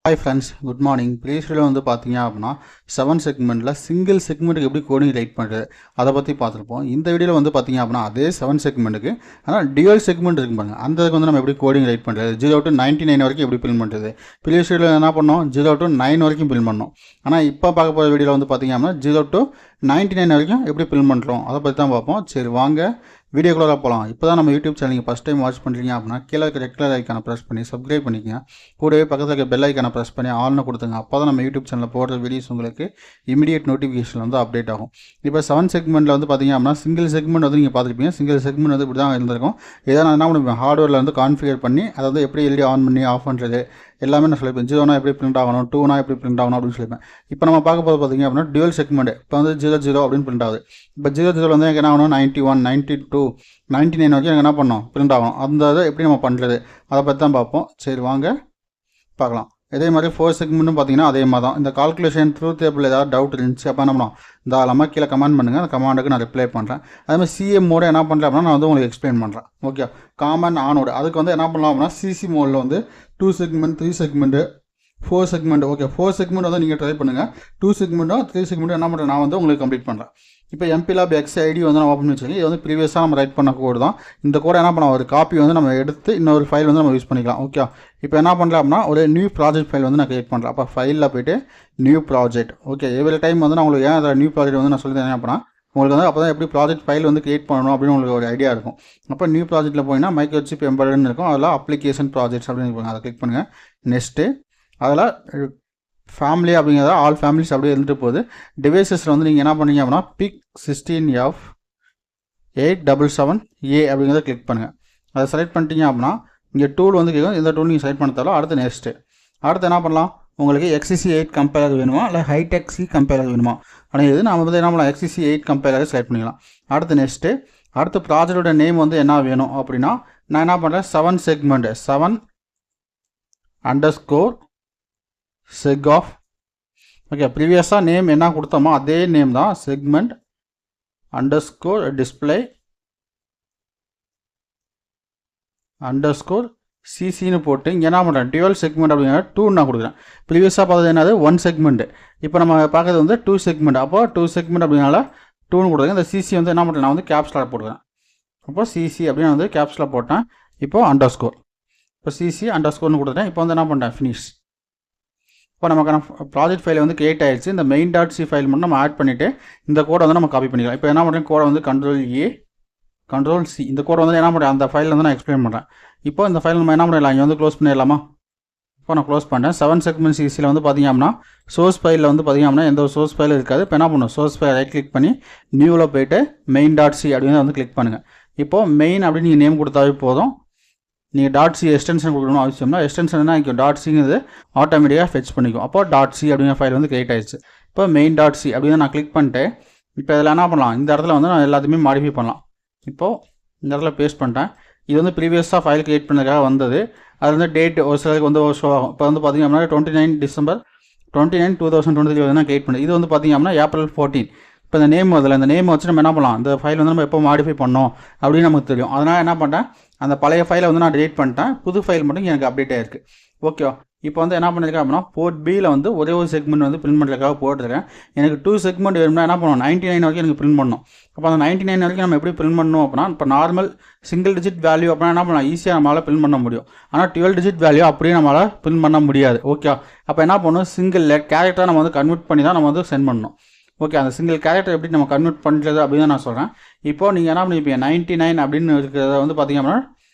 Hi friends, good morning. Previous video வந்து பாத்தீங்க அப்படினா 7 செக்மெண்ட்ல சிங்கிள் செக்மெண்ட்டுக்கு எப்படி கோடிங் ரைட் பண்றது அத பத்தி பார்த்திருப்போம். இந்த வீடியோல வந்து பாத்தீங்க அப்படினா அதே 7 செக்மெண்ட்டுக்கு ஆனா டுயல் செக்மெண்ட் இருக்கு பாருங்க. அந்த இதுக்கு வந்து நம்ம எப்படி கோடிங் ரைட் பண்றது 0 to 99 வரைக்கும் எப்படி பில் பண்றது. previous வீடியோல என்ன பண்ணோம் 0 to 9 வரைக்கும் பில் பண்ணோம். ஆனா இப்போ பார்க்க போற வீடியோல வந்து பாத்தீங்க அப்படினா 0 to 99 வரைக்கும் எப்படி பில் பண்றோம் அத பத்தி தான் பார்ப்போம். சரி வாங்க வீடியோக்குள்ள போலாம். இப்போதான் நம்ம யூடியூப் சேனல் நீங்கள் ஃபஸ்ட் டைம் வாட்ச் பண்ணுறீங்க அப்படின்னா கீழே இருக்க ரெட் கலர் ஐக்கானை ப்ரெஸ் பண்ணி சப்ஸ்கிரைப் பண்ணிக்கங்க. கூடவே பக்கத்தில் இருக்க பெல் ஐக்கானை ப்ரெஸ் பண்ணி ஆல்னு கொடுத்துங்க. அப்போ தான் நம்ம யூடியூப் சேனலில் போடுற வீடியோஸ் உங்களுக்கு இமீடியட் நோட்டிஃபிகேஷன் வந்து அப்டேட் ஆகும். இப்போ 7 செக்மெண்ட்டில் வந்து பார்த்தீங்க அப்படின்னா சிங்கிள் செக்மெண்ட் வந்து நீங்கள் பார்த்துருப்பீங்க. சிங்கிள் செக்மெண்ட் வந்து இப்படி தான் இருந்திருக்கும். இதை நான் என்ன பண்ணுவேன் ஹார்ட்வேரில் வந்து கான்ஃபிகர் பண்ணி அதை வந்து எப்படி எல்இடி ஆன் பண்ணி ஆஃப் பண்ணுறது எல்லாமே நான் சொல்லிப்பேன். 0னா எப்படி பிரிண்ட் ஆகணும், 2னா எப்படி பிரிண்ட் ஆகணும் அப்படின்னு சொல்லிப்பேன். இப்போ நம்ம பார்க்க போது பார்த்தீங்க அப்படின்னா டுவல் செக்மெண்ட் இப்போ வந்து 00 அப்படின்னு பிரிண்ட் ஆகுது. இப்போ 00 வந்து எனக்கு என்ன ஆகணும் 91, 92, 99 வரைக்கும் எனக்கு என்ன பண்ணோம் பிரிண்ட் ஆகணும். அந்த இதை எப்படி நம்ம பண்ணுறது அதை பற்றி தான் பார்ப்போம். சரி வாங்க பார்க்கலாம். இதே மாதிரி 4 செக்மெண்ட்டும் பார்த்தீங்கன்னா அதே மாதிரி தான். இந்த கால்குலேஷன் ட்ரூத் டேபிள் ஏதாவது டவுட் இருந்துச்சு அப்போ என்ன பண்ணோம் தாராளமாக கீழே கமெண்ட் பண்ணுங்கள். அந்த கமாண்டுக்கு நான் ரிப்ளை பண்ணுறேன். அதே மாதிரி சிஎம் மோடு என்ன பண்ணுறேன் அப்படின்னா நான் வந்து உங்களுக்கு எக்ஸ்பிளைன் பண்ணுறேன். ஓகே காமன் ஆனோடு அதுக்கு வந்து என்ன பண்ணலாம் அப்படின்னா சிசி மோடில் வந்து 2 segment 3 segment 4 segment. Okay 4 segment வந்து நீங்கள் ட்ரை பண்ணுங்கள். 2 செக்மெண்ட்டும் 3 செக்மெண்ட்டும் என்ன பண்ணுறேன் நான் வந்து உங்களுக்கு கம்ப்ளீட் பண்ணுறேன். இப்போ எம்பிலாப் XID வந்து நான் ஓப்பன் பண்ணி வச்சுக்கோங்க. இது வந்து ப்ரீவியஸாக நம்ம ரைட் பண்ண கோடு தான். இந்த கோடை என்ன பண்ணலாம் ஒரு காப்பி வந்து நம்ம எடுத்து இன்னொரு ஃபைல் வந்து நம்ம யூஸ் பண்ணிக்கலாம். ஓகே இப்போ என்ன பண்ணலாம் அப்படின்னா ஒரு நியூ ப்ராஜெக்ட் ஃபைல் வந்து நான் கிரியேட் பண்ணுறேன். அப்போ ஃபைலில் போய்ட்டு new project. Okay every time வந்து நான் உங்களுக்கு ஏன் அதில் நியூ ப்ராஜெக்ட் வந்து நான் சொல்லி தரேன் அப்படின்னா உங்களுக்கு வந்து அப்போ தான் எப்படி ப்ராஜெக்ட் ஃபைல் வந்து கிரியேட் பண்ணணும் அப்படின்னு உங்களுக்கு ஒரு ஐடியா இருக்கும். அப்போ நியூ ப்ராஜெக்ட்டில் போயின்னா மைக்ரோசிப் எம்பெடட்னு இருக்கும். அதில் அப்ளிகேஷன் ப்ராஜெக்ட்ஸ் அப்படின்னு இருக்கும். அதை கிளிக் பண்ணுங்கள். நெக்ஸ்ட்டு அதில் ஃபேமிலி அப்படிங்கிறத ஆல் ஃபேமிலிஸ் அப்படியே இருந்துட்டு போகுது. டிவைசஸில் வந்து நீங்கள் என்ன பண்ணீங்க அப்படின்னா பிக் 16F877A அப்படிங்கிறத கிளிக் பண்ணுங்கள். அதை செலக்ட் பண்ணிட்டீங்க அப்படின்னா இங்கே டூல் வந்து கேட்கும். இந்த டூல் நீங்கள் செலக்ட் பண்ண தரலாம். அடுத்து நெக்ஸ்ட்டு அடுத்து என்ன பண்ணலாம் உங்களுக்கு XCC8 கம்பைலர் வேணுமா இல்லை ஹைடெக் சி கம்பைலர் வேணுமா அப்படிங்கிறது நம்ம வந்து என்ன பண்ணலாம் XCC8 கம்பைலரை செலக்ட் பண்ணிக்கலாம். அடுத்து நெக்ஸ்ட்டு அடுத்து ப்ராஜெக்டோட நேம் வந்து என்ன வேணும் அப்படின்னா நான் என்ன பண்ணுறேன் 7 செக்மெண்ட் 7_ செக் ஆஃப். ஓகே ப்ரீவியஸாக நேம் என்ன கொடுத்தோமோ அதே நேம் தான் செக்மெண்ட் _display _cc போட்டு இங்கே என்ன பண்ணுறேன் டுவல் செக்மெண்ட் அப்படிங்கிற 2 நான் கொடுக்குறேன். ப்ரீவியஸாக பார்த்தது என்னது 1 செக்மெண்ட். இப்போ நம்ம பார்க்குறது வந்து 2 செக்மெண்ட். அப்போ 2 செக்மெண்ட் அப்படினால 2ன்னு கொடுக்குறேன். இந்த சிசி வந்து என்ன பண்ணுறேன் நான் வந்து கேப்ஸ்லாக போட்டுக்கிறேன். அப்போ சிசி அப்படின்னு வந்து கேப்ஸ்லாக போட்டேன். இப்போது _ இப்போ சிசி _ கொடுத்துட்டேன். இப்போ வந்து என்ன பண்ணுறேன் ஃபினிஷ். இப்போ நமக்கான ப்ராஜெக்ட் ஃபைல் வந்து கிரியேட் ஆகிடுச்சு. இந்த main.c ஃபைல் மட்டும் நம்ம ஆட் பண்ணிவிட்டு இந்த கோடை வந்து நம்ம காப்பி பண்ணிக்கலாம். இப்போ என்ன பண்ணுறேன் கோடை வந்து Ctrl+A Ctrl+C இந்த கோடை வந்து என்ன பண்ணுறேன் அந்த ஃபைல் வந்து நான் எக்ஸ்பிளைன் பண்ணுறேன். இப்போ இந்த ஃபைல் நம்ம என்ன பண்ணிடலாம் இங்கே வந்து க்ளோஸ் பண்ணிடலாமா. இப்போ நான் க்ளோஸ் பண்ணுறேன். 7 செக்மெண்ட் சிசியில் வந்து பார்த்திங்க அப்படின்னா சோர்ஸ் ஃபைலில் வந்து பார்த்திங்க அப்படின்னா எந்த ஒரு சோர்ஸ் ஃபைலும் இருக்காது. இப்போ என்ன பண்ணணும் சோர்ஸ் ஃபைல் ரைட் கிளிக் பண்ணி நியூவில் போய்ட்டு main.c அப்படின்னு வந்து கிளிக் பண்ணுங்கள். இப்போது மெயின் அப்படின்னு நீங்கள் நேம் கொடுத்தாவே போதும். நீங்கள் .c எக்ஸ்டென்ஷன் கொடுக்கணும் அவசியம்னா எக்ஸ்டென்ஷன்னா இங்கே .cங்கிறது ஆட்டோமேட்டிக்காக ஃபெச் பண்ணிக்கும். அப்போ .c அப்படிங்கிற ஃபைல் வந்து கிரியேட் ஆயிடுச்சு. இப்போ main.c அப்படின்னு நான் கிளிக் பண்ணிட்டு இப்போ இதில் என்ன பண்ணலாம் இந்த இடத்துல வந்து நான் எல்லாத்தையுமே மாடிஃபை பண்ணலாம். இப்போது இந்த இடத்துல பேஸ்ட் பண்ணிட்டேன். இது வந்து ப்ரீவியஸாக ஃபைல் கிரியேட் பண்ணதுக்காக வந்தது. அது வந்து டேட் ஒரு சிலருக்கு வந்து ஷோ ஆகும். இப்போ வந்து பார்த்திங்க அப்படின்னா 29 December 29, 2023 வந்து நான் கிரியேட் பண்ணேன். இது வந்து பார்த்திங்க அப்படின்னா April 14. இப்போ இந்த நேம் அதில் இந்த நேம் வச்சு நம்ம என்ன பண்ணலாம் இந்த ஃபைல் வந்து நம்ம எப்போ மாடிஃபை பண்ணோம் அப்படின்னு நமக்கு தெரியும். அதனால் என்ன பண்ணிட்டேன் அந்த பழைய ஃபைலை வந்து நான் டிலீட் பண்ணிட்டேன். புது ஃபைல் மட்டும் எனக்கு அப்டேட் ஆகிருக்கு. ஓகே இப்போ வந்து என்ன பண்ணியிருக்கேன் அப்படின்னா போர்ட் பியில் வந்து ஒரே ஒரு செக்மெண்ட் வந்து பிரிண்ட் பண்ணுறதுக்காக போட்டிருக்கேன். எனக்கு 2 செக்மெண்ட் வேணும்னா என்ன பண்ணுவோம் 99 வரைக்கும் எனக்கு பிரிண்ட் பண்ணணும். அப்போ அந்த 99 வரைக்கும் நம்ம எப்படி பிரிண்ட் பண்ணணும் அப்படின்னா இப்போ நார்மல் சிங்கிள் டிஜிட் வேல்யூ அப்படின்னா என்ன பண்ணலாம் ஈஸியாக நம்மளால் பிரிண்ட் பண்ண முடியும். ஆனால் 12 டிஜிட் வேல்யூ அப்படியே நம்மளால் பிரிண்ட் பண்ண முடியாது. ஓகே அப்போ என்ன பண்ணணும் சிங்கிள் கேரக்டராக நம்ம வந்து கன்வெர்ட் பண்ணி தான் நம்ம வந்து சென்ட் பண்ணணும். ஓகே அந்த சிங்கிள் கேரக்டர் எப்படி நம்ம கன்வெர்ட் பண்ணுறது அப்படின்னு நான் சொல்கிறேன். இப்போது நீங்கள் என்ன பண்ணிப்பீங்க 99 அப்படின்னு இருக்கிறத வந்து பார்த்திங்க அப்படின்னா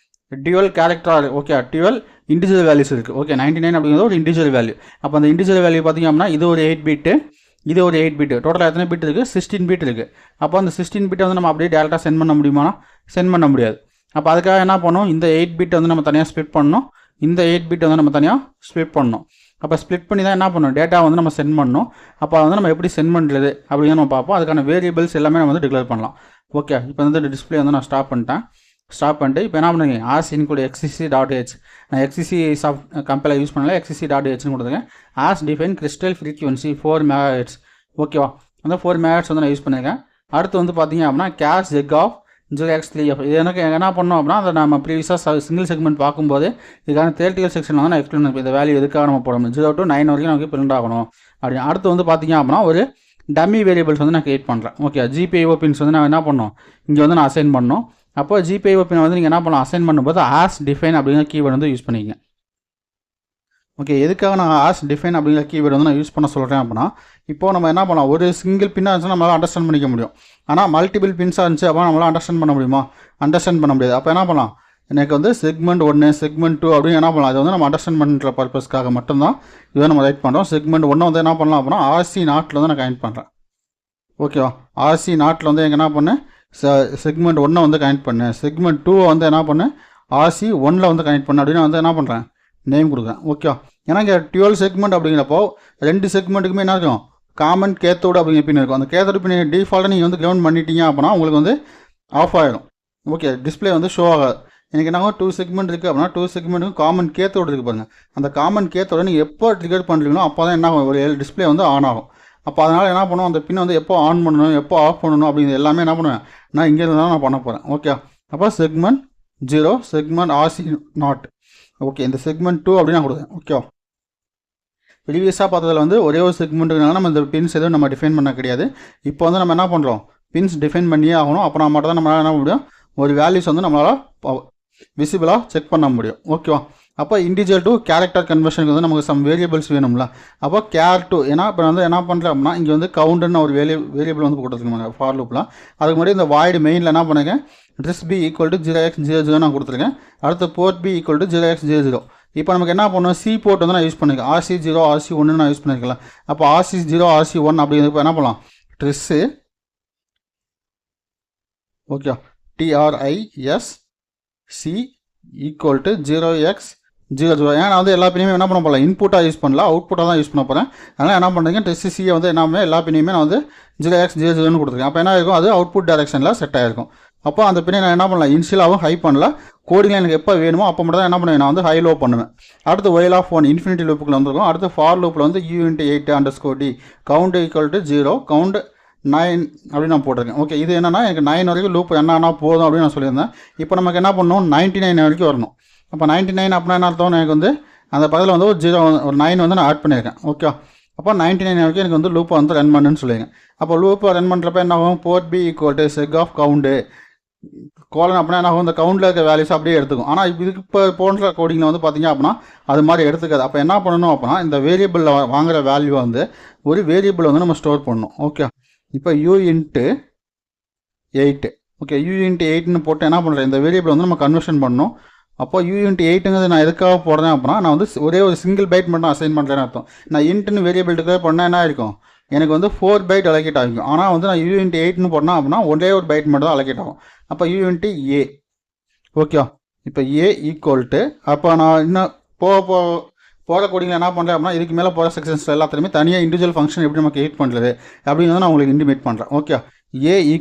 dual character. Okay 12 individual values இருக்குது. ஓகே 99 அப்படிங்கிறது ஒரு இண்டிஜுவல் வேல்யூ. அப்போ அந்த இண்டிஜுவல் வேல்யூ பார்த்திங்க அப்படின்னா இது ஒரு 8 பிட்டு இது ஒரு 8 பிட்டு டோட்டலாக எத்தனை பிட் இருக்குது 16 பிட் இருக்குது. அப்போ அந்த 16 பிட்டை வந்து நம்ம அப்படியே டேரெக்டாக சென்ட் பண்ண முடியுமா சென்ட் பண்ண முடியாது. அப்போ அதுக்காக என்ன பண்ணணும் இந்த 8 பிட் வந்து நம்ம தனியாக ஸ்ப்ளிட் பண்ணணும். இந்த 8 பிட் வந்து நம்ம தனியாக ஸ்ப்ளிட் பண்ணணும். அப்போ ஸ்ப்ளிட் பண்ணி தான் என்ன பண்ணணும் டேட்டா வந்து நம்ம சென்ட் பண்ணணும். அப்போ வந்து நம்ம எப்படி சென்ட் பண்ணுறது அப்படின்னு நம்ம பார்ப்போம். அதுக்கான வேரியபிள்ஸ் எல்லாமே நம்ம வந்து டிக்ளேர் பண்ணலாம். ஓகே இப்போ வந்து டிஸ்பிளே வந்து நான் ஸ்டாப் பண்ணிட்டேன். ஸ்டாப் பண்ணிட்டு இப்போ என்ன பண்ணுங்க ஆஸ் இன்க்ளூட் XCC.h நான் XCC கம்பைலர் யூஸ் பண்ணல XCC.hன்னு கொடுத்துருக்கேன். As define crystal frequency 4 MHz. ஓகேவா அந்த 4 MHz வந்து நான் யூஸ் பண்ணியிருக்கேன். அடுத்து வந்து பார்த்தீங்க அப்படின்னா கேஷ் ஜெக் ஆஃப் 0x3f. இது எனக்கு என்ன பண்ணோம் அப்படின்னா அதை நம்ம ப்ரீவியஸாக சிங்கிள் செக்மெண்ட் பார்க்கும்போது இதுக்கான தியரிட்டிக்கல் செக்ஷனில் வந்து நான் எக்ஸ்பிளைன் பண்ணி இந்த வேல்யூ எதுக்காக நம்ம போடணும் 0 to 9 வரைக்கும் நமக்கு பிரிண்ட் ஆகணும் அப்படின்னு. அடுத்து வந்து பார்த்தீங்க அப்படின்னா ஒரு டம்மி வேரியபிள்ஸ் வந்து நான் கிரியேட் பண்ணுறேன். ஓகே, GPIO பின்ஸ் வந்து நான் என்ன பண்ணணும் இங்கே வந்து நான் அசைன் பண்ணணும். அப்போ GPIO பின் வந்து நீங்கள் என்ன பண்ணலாம் அசைன் பண்ணும்போது ஆஸ் டிஃபைன் அப்படிங்கிற கீவேர்டு வந்து யூஸ் பண்ணிக்கங்க. ஓகே, எதுக்காக நான் ஆஸ் டிஃபைன் அப்படிங்கிற கீவேர்டு வந்து நான் யூஸ் பண்ண சொல்கிறேன் அப்படின்னா இப்போது நம்ம என்ன பண்ணலாம் ஒரு சிங்கிள் பின்னாக இருந்துச்சுன்னா நம்மளால் அண்டர்ஸ்டாண்ட் பண்ணிக்க முடியும். ஆனால் மல்டிபிள் பின்ஸாக இருந்துச்சு அப்போ நம்மளால் அண்டர்ஸ்டாண்ட் பண்ண முடியுமா? அண்டர்ஸ்டாண்ட் பண்ண முடியாது. அப்போ என்ன பண்ணலாம் எனக்கு வந்து செக்மெண்ட் 1 செக்மெண்ட் 2 அப்படின்னு என்ன பண்ணலாம் இது வந்து நம்ம அண்டர்ஸ்டாண்ட் பண்ணுற பர்பஸ்க்காக மட்டும்தான் இதை நம்ம ரைட் பண்ணுறோம். செக்மெண்ட் 1 வந்து என்ன பண்ணலாம் அப்படின்னா RC நாட்டில் வந்து நான் கனெக்ட் பண்ணுறேன். ஓகேவா, RC நாட்டில் வந்து எனக்கு என்ன பண்ணேன் செக்மெண்ட் 1 வந்து கனெக்ட் பண்ணேன். செக்மெண்ட் 2 வந்து என்ன பண்ணேன் RC 1 வந்து கனெக்ட் பண்ணேன் அப்படின்னு வந்து என்ன பண்ணுறேன் நேம் கொடுக்குறேன். ஓகே, ஏன்னா இங்கே 12 செக்மெண்ட் அப்படிங்கிறப்போ 2 செக்மெண்ட்டுக்குமே என்ன இருக்கும் காமன் கேத்தோடு அப்படிங்கிற பின் இருக்கும். அந்த கேத்தோடு பின் டிஃபால்ட்டாக நீங்கள் வந்து கிரவுண்ட் பண்ணிட்டீங்க அப்படின்னா உங்களுக்கு வந்து ஆஃப் ஆகிடும். ஓகே, டிஸ்பிளே வந்து ஷோ ஆகாது. எனக்கு என்ன 2 செக்மெண்ட் இருக்குது அப்படின்னா 2 செக்மெண்ட்டுக்கும் காமன் கேத்தோடு இருக்குது பாருங்கள். அந்த காமன் கேத்தோடு நீங்கள் எப்போ ட்ரிகர் பண்ணுறீங்களோ அப்போ தான் என்ன ஆகும் ஒரு டிஸ்பிளே வந்து ஆன் ஆகும். அப்போ அதனால் என்ன பண்ணுவோம் அந்த பின் வந்து எப்போ ஆன் பண்ணணும் எப்போ ஆஃப் பண்ணணும் அப்படிங்கிறது எல்லாமே என்ன பண்ணுவேன் நான் இங்கே இருந்தால் நான் பண்ண போகிறேன். ஓகே, அப்போ segment 0 segment RC not. Okay, இந்த செக்மெண்ட் 2 அப்படின்னு நான் கொடுக்குறேன். ஓகே, ப்ரீவியஸாக பார்த்ததில் வந்து ஒரே ஒரு செக்மெண்ட்டுனால நம்ம இந்த பின்ஸ் எதுவும் நம்ம டிஃபைன் பண்ண கிடையாது. இப்போ வந்து நம்ம என்ன பண்ணுறோம் பின்ஸ் டிஃபைன் பண்ணியே ஆகணும். அப்புறம் மட்டும் தான் நம்மளால் என்ன முடியும் ஒரு வேல்யூஸ் வந்து நம்மளால் விசிபிளாக செக் பண்ண முடியும். ஓகேவா, அப்போ இண்டிவிஜுவல் டு கேரக்டர் கன்வர்ஷனுக்கு வந்து நமக்கு சம் வேரியபிள்ஸ் வேணும்ல. அப்போ கேர் டு ஏன்னா இப்போ வந்து என்ன பண்ணுறேன் அப்படின்னா இங்கே வந்து கவுண்டுன்னு ஒரு வேரியபிள் வந்து கொடுத்துருக்கேன் ஃபார் லூப்பில். அதுக்கு முன்னாடி இந்த வாய்டு மெயினில் என்ன பண்ணுறேன் ட்ரெஸ் B = 0x00 நான் கொடுத்துருக்கேன். அடுத்து போர்ட் B = 0x00. இப்போ நமக்கு என்ன பண்ணணும் சி போர்ட் வந்து நான் யூஸ் பண்ணியிருக்கேன் RC0 RC1 நான் யூஸ் பண்ணியிருக்கேன். அப்போ RC0 RC1 அப்படிங்கிறப்ப என்ன பண்ணலாம் ட்ரெஸ்ஸு ஓகே TRISC = 0x00. ஏன்னா வந்து எல்லா பின்னையுமே என்ன பண்ண போகலாம் இன்புட்டாக யூஸ் பண்ணல அவுட்புட்டாக தான் யூஸ் பண்ண போகிறேன். அதனால் என்ன பண்ணுறீங்க ட்ரெஸ்ஸியை வந்து எல்லாமே எல்லா பின்னையுமே நான் வந்து 0x00 கொடுத்துருக்கேன். அப்போ என்ன இருக்கும் அது அவுட்புட் டைரக்ஷனில் செட் ஆகிருக்கும். அப்போ அந்த பின்னே நான் என்ன பண்ணலாம் இன்ஷியலாகவும் ஹை பண்ணல கோடிங்கில் எனக்கு எப்போ வேணுமோ அப்போ மட்டும் தான் என்ன பண்ணுவேன் நான் வந்து ஹை லோ பண்ணுவேன். அடுத்து while of 1 இன்ஃபினிட்டி லூப்புக்குள்ள வந்துருக்கும். அடுத்து ஃபார் லூப்பில் வந்து u(8_d) கவுண்ட் = 0 கவுண்ட் 9 அப்படின்னு நான் போட்டிருக்கேன். ஓகே, இது என்னன்னா எனக்கு 9 வரைக்கும் லூப் என்னன்னா போதும் அப்படின்னு நான் சொல்லியிருந்தேன். இப்போ நமக்கு என்ன பண்ணணும் 99 வரைக்கும் வரணும். அப்போ 99 அப்படின்னா என்ன அர்த்தம் எனக்கு வந்து அந்த பதில் வந்து ஒரு 9 வந்து நான் ஆட் பண்ணியிருக்கேன். ஓகே, அப்போ 99 வரைக்கும் எனக்கு வந்து லூப்பை வந்து ரன் பண்ணுன்னு சொல்லியிருக்கேன். அப்போ லூப்பை ரன் பண்ணுறப்ப என்ன ஆகும் port B = seg of count colon அப்படின்னா என்ன ஆகும் இந்த கவுண்டில் இருக்க வேல்யூஸ் அப்படியே எடுத்துக்கும். ஆனால் இதுக்கு இப்போ போன்ற கோடிங்கில் வந்து பார்த்தீங்க அப்படின்னா அது மாதிரி எடுத்துக்காது. அப்போ என்ன பண்ணணும் அப்படின்னா இந்த வேரியபிளில் வாங்குகிற வேல்யூ வந்து ஒரு வேரியபிள் வந்து நம்ம ஸ்டோர் பண்ணணும். ஓகே, இப்போ u(8) ஓகே u(8)ன்னு போட்டு என்ன பண்ணுறேன் இந்த வேரியபிள் வந்து நம்ம கன்வர்ஷன் பண்ணணும். அப்போ u(8)ங்கிறது நான் எதுக்காக போடுறேன் அப்படின்னா நான் வந்து ஒரே ஒரு சிங்கிள் பைட் மட்டும் அசைன் பண்ணுறேன்னு அர்த்தம். நான் இன்ட்டுன்னு வேரியபிள் டிக்ளேர் பண்ணால் என்ன இருக்கும் எனக்கு வந்து 4 பைட் அலோகேட் ஆகும். ஆனால் வந்து நான் u(8)ன்னு போட்டேன் அப்படின்னா ஒரே ஒரு பைட் மட்டும் தான் அலோகேட் ஆகும். அப்போ u(a) ஓகே, இப்போ a = அப்போ நான் இன்னும் போகிற கோடிங்கில் என்ன பண்ணுறேன் அப்படின்னா இதுக்கு மேலே போகிற செக்ஷன்ஸ் எல்லாத்துலேயுமே தனியாக இண்டிவிஜுவல் ஃபங்க்ஷன் எப்படி நமக்கு கிரியேட் பண்ணுறது அப்படின்னு நான் உங்களுக்கு இன்டிமேட் பண்ணுறேன். ஓகே, a =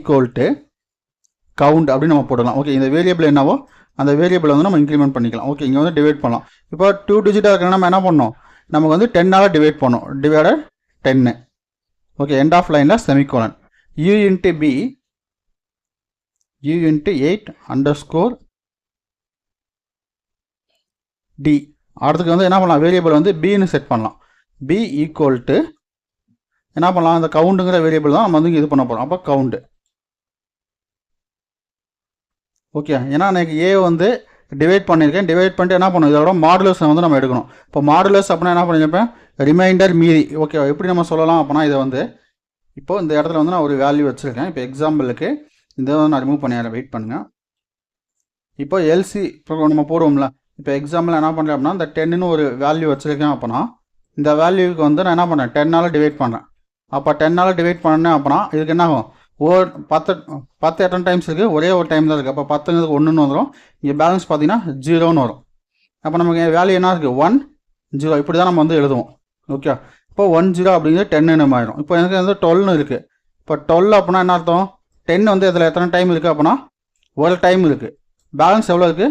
கவுண்ட் அப்படின்னு நம்ம போடலாம். ஓகே, இந்த வேரியபிள் என்னவோ அந்த வேரியபிள் வந்து நம்ம இன்க்ரிமெண்ட் பண்ணிக்கலாம். ஓகே, இங்கே வந்து டிவைட் பண்ணலாம். இப்போ 2 டிஜிட்டாக இருக்கணும் நம்ம என்ன பண்ணோம் நமக்கு வந்து 10ஆல் டிவைட் பண்ணோம் டிவைடட் 10. ஓகே, எண்ட் ஆஃப் லைனில் செமிகோலன் u(b) u(8_d) அடுத்துக்கு வந்து என்ன பண்ணலாம் வேரியபிள் வந்து bன்னு செட் பண்ணலாம். b = என்ன பண்ணலாம் அந்த கவுண்டுங்கிற வேரியபிள் தான் நம்ம வந்து இது பண்ண போகிறோம். அப்போ கவுண்டு ஓகே, ஏன்னா எனக்கு a வந்து டிவைட் பண்ணியிருக்கேன். டிவைட் பண்ணிட்டு என்ன பண்ணணும் இதோட மாடுலஸ் வந்து நம்ம எடுக்கணும். இப்போ மாடுலஸ் அப்படின்னா என்ன பண்ணியிருப்பேன் ரிமைண்டர் மீதி. ஓகே, எப்படி நம்ம சொல்லலாம் அப்படின்னா இதை வந்து இப்போ இந்த இடத்துல வந்து நான் ஒரு வேல்யூ வச்சுருக்கேன். இப்போ எக்ஸாம்பிளுக்கு இந்த நான் ரிமூவ் பண்ணி வெயிட் பண்ணுங்கள். இப்போ எல்சி இப்போ நம்ம போடுவோம்ல இப்போ எக்ஸாம்பிள் என்ன பண்ணுறேன் அப்படின்னா இந்த 10ன்னு ஒரு வேல்யூ வச்சுருக்கேன். அப்படின்னா இந்த வேல்யூக்கு வந்து நான் என்ன பண்ணுறேன் 10ஆல் டிவைட் பண்ணுறேன். அப்போ 10ஆல் டிவைட் பண்ணேன் அப்படின்னா இதுக்கு என்ன ஆகும் 10 எத்தனை டைம்ஸ் இருக்குது ஒரே ஒரு டைம் தான் இருக்குது. அப்போ 10ங்கிறதுக்கு 1ன்னு வந்துடும். இங்கே பேலன்ஸ் பார்த்தீங்கன்னா 0ன்னு வரும். அப்போ நமக்கு வேல்யூ என்ன இருக்குது 1 0 இப்படி தான் நம்ம வந்து எழுதுவோம். ஓகே, இப்போ 1 0 அப்படிங்கிறது 10ன்னு ஆயிடும். இப்போ எனக்கு வந்து 12ன்னு இருக்குது. இப்போ 12 அப்படின்னா என்ன அர்த்தம் 10 வந்து இதில் எத்தனை டைம் இருக்குது அப்படின்னா ஒரு டைம் இருக்குது. பேலன்ஸ் எவ்வளோ இருக்குது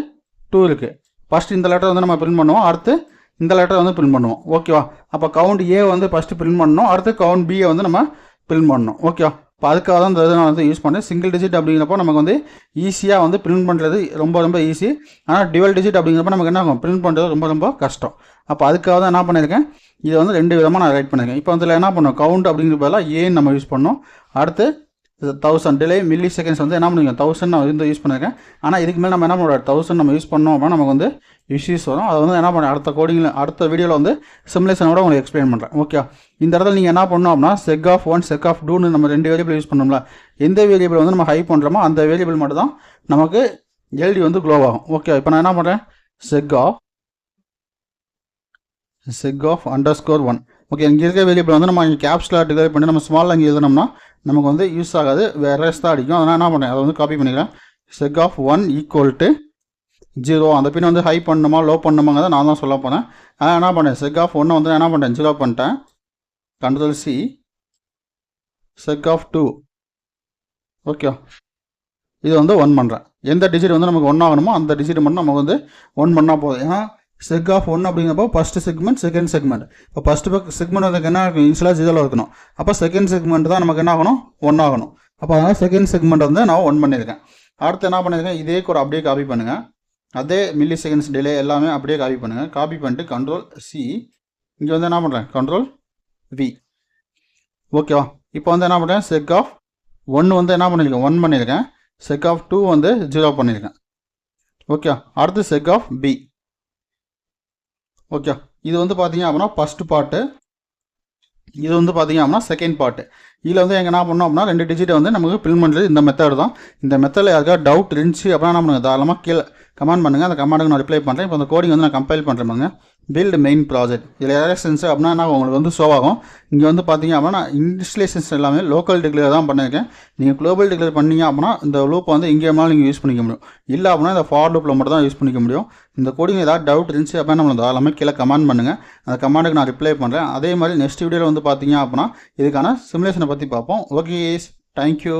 2 இருக்குது. ஃபஸ்ட்டு இந்த லெட்டர் வந்து நம்ம பிரிண்ட் பண்ணுவோம். அடுத்து இந்த லெட்டர் வந்து பிரிண்ட் பண்ணுவோம். ஓகேவா, அப்போ கவுண்ட் A வந்து ஃபஸ்ட்டு பிரிண்ட் பண்ணணும். அடுத்து கவுண்ட் B வந்து நம்ம பிரிண்ட் பண்ணணும். ஓகேவா, இப்போ அதுக்காக தான் இந்த இதை நான் வந்து யூஸ் பண்ணேன். சிங்கிள் டிஜிட் அப்படிங்கிறப்போ நமக்கு வந்து ஈஸியாக வந்து பிரிண்ட் பண்ணுறது ரொம்ப ஈஸி. ஆனால் டியூவல் டிஜிட் அப்படிங்கிறப்ப நமக்கு என்ன ஆகும், பிரிண்ட் பண்ணுறது ரொம்ப கஷ்டம். அப்போ அதுக்காக தான் என்ன பண்ணியிருக்கேன், இதை வந்து 2 விதமாக நான் ரைட் பண்ணியிருக்கேன். இப்போ வந்து என்ன பண்ணோம், கவுண்ட் அப்படிங்கிற பதிலாக ஏன்னு நம்ம யூஸ் பண்ணோம். அடுத்து 1000 டிலே மில்லி செகண்ட்ஸ் வந்து என்ன பண்ணுவீங்க 1000 நான் வந்து யூஸ் பண்ணியிருக்கேன். ஆனால் இதுக்கு மேலே நம்ம என்ன பண்ணுவோம் 1000 நம்ம யூஸ் பண்ணோம் அப்படின்னா நமக்கு வந்து இஷ்யூஸ் வரும். அதை வந்து என்ன பண்ண அடுத்த கோடிங்கில் அடுத்த வீடியோவில் வந்து சிமுலேஷனோட உங்களுக்கு எக்ஸ்பிளைன் பண்ணுறேன். ஓகே, இந்த இடத்துல நீங்கள் என்ன பண்ணணும் அப்படின்னா செக் ஆஃப் 1 செக் ஆஃப் 2ன்னு நம்ம 2 வேரியபிள் யூஸ் பண்ணோம்ல. எந்த வேரியபிள் வந்து நம்ம ஹை பண்ணுறோமோ அந்த வேரியபிள் மட்டும் தான் நமக்கு எல்டி வந்து க்ளோ ஆகும். ஓகே, இப்போ நான் என்ன பண்ணுறேன் செக் ஆஃப் _1. ஓகே, இங்கே இருக்க வேரியபிள் வந்து நம்ம இங்கே கேப்ஸ்ல டிவைட் பண்ணி நம்ம ஸ்மாலில் இங்கே எழுதணும்னா நமக்கு வந்து யூஸ் ஆகாது, வேறு தான் அடிக்கும். அதனால் என்ன பண்ணுறேன் அதை வந்து காப்பி பண்ணிக்கிறேன். Seg of 1 = 0. அந்த பின் வந்து ஹை பண்ணணுமா லோ பண்ணணுமாங்கிறத நான் தான் சொல்ல போனேன். அதனால் என்ன பண்ணேன் செக் ஆஃப் 1 வந்து என்ன பண்ணுறேன் 0 பண்ணிட்டேன். Ctrl+C check of 2. ஓகே, இது வந்து 1 பண்ணுறேன். எந்த டிஜிட் வந்து நமக்கு 1 ஆகணுமோ அந்த டிஜிட் மட்டும் நமக்கு வந்து 1 பண்ணால் போதும். ஏன்னா செக் ஆஃப் 1 அப்படிங்கிறப்போ ஃபஸ்ட்டு செக்மெண்ட் செகண்ட் செக்மெண்ட். இப்போ ஃபஸ்ட்டு செக்மெண்ட் வந்து என்ன இருக்கும் இன்ஷியலாக 0 இருக்கணும். அப்போ செகண்ட் செக்மெண்ட் தான் நமக்கு என்ன ஆகணும் 1 ஆகணும். அப்போ அதனால் செகண்ட் செக்மெண்ட் வந்து நான் 1 பண்ணியிருக்கேன். அடுத்து என்ன பண்ணியிருக்கேன் இதே கூட அப்படியே காப்பி பண்ணுங்கள். அதே மில்லி செகண்ட்ஸ் டிலே எல்லாமே அப்படியே காப்பி பண்ணுங்கள். காப்பி பண்ணிட்டு Ctrl+C இங்கே வந்து என்ன பண்ணுறேன் Ctrl+V. ஓகேவா, இப்போ வந்து என்ன பண்ணுறேன் செக் ஆஃப் 1 வந்து என்ன பண்ணியிருக்கேன் 1 பண்ணியிருக்கேன். செக் ஆஃப் 2 வந்து 0 பண்ணியிருக்கேன். ஓகே, அடுத்து செக் ஆஃப் B. ஓகே, இது வந்து பார்த்தீங்க அப்படின்னா ஃபஸ்ட்டு பார்ட்டு, இது வந்து பார்த்தீங்க அப்படின்னா செகண்ட் பார்ட்டு. இதில் வந்து எங்கே என்ன பண்ணோம் அப்படின்னா 2 டிஜிட்டை வந்து நமக்கு பிரிண்ட் பண்ணுறது இந்த மெத்தட் தான். இந்த மெத்தடில் யாருக்காவது டவுட் இருந்துச்சு அப்படின்னா என்ன பண்ணுங்கள் தாராளமாக கீழே கமெண்ட் பண்ணுங்கள். அந்த கமெண்ட்டுக்கு நான் ரிப்ளை பண்ணுறேன். இப்போ அந்த கோடிங் வந்து நான் கம்பைல் பண்ணுறேன் பாருங்க. Build main project. இதில் எரர்ஸ் அப்படின்னா உங்களுக்கு வந்து ஷோ ஆகும். இங்கே வந்து பார்த்தீங்க அப்படின்னா நான் இன்ஸ்டலேஷன்ஸ் எல்லாமே லோக்கல் டிக்ளேர் தான் பண்ணியிருக்கேன். நீங்கள் குளோபல் டிக்ளேர் பண்ணீங்க அப்படின்னா இந்த லூப் வந்து இங்கே இருந்தாலும் நீங்கள் யூஸ் பண்ணிக்க முடியும். இல்லை அப்படின்னா இந்த ஃபார் லூப்பில் மட்டும் தான் யூஸ் பண்ணிக்க முடியும். இந்த கோடிங் ஏதாவது டவுட் இருந்துச்சு அப்படின்னா நம்மளுக்கு தாராளமாக கீழே கமெண்ட் பண்ணுங்கள். அந்த கமெண்ட்டுக்கு நான் ரிப்ளை பண்ணுறேன். அதே மாதிரி நெக்ஸ்ட் வீடியோவில் வந்து பார்த்தீங்க அப்படின்னா இதுக்கான சிமுலேஷனை பற்றி பார்ப்போம். Okay, thank you.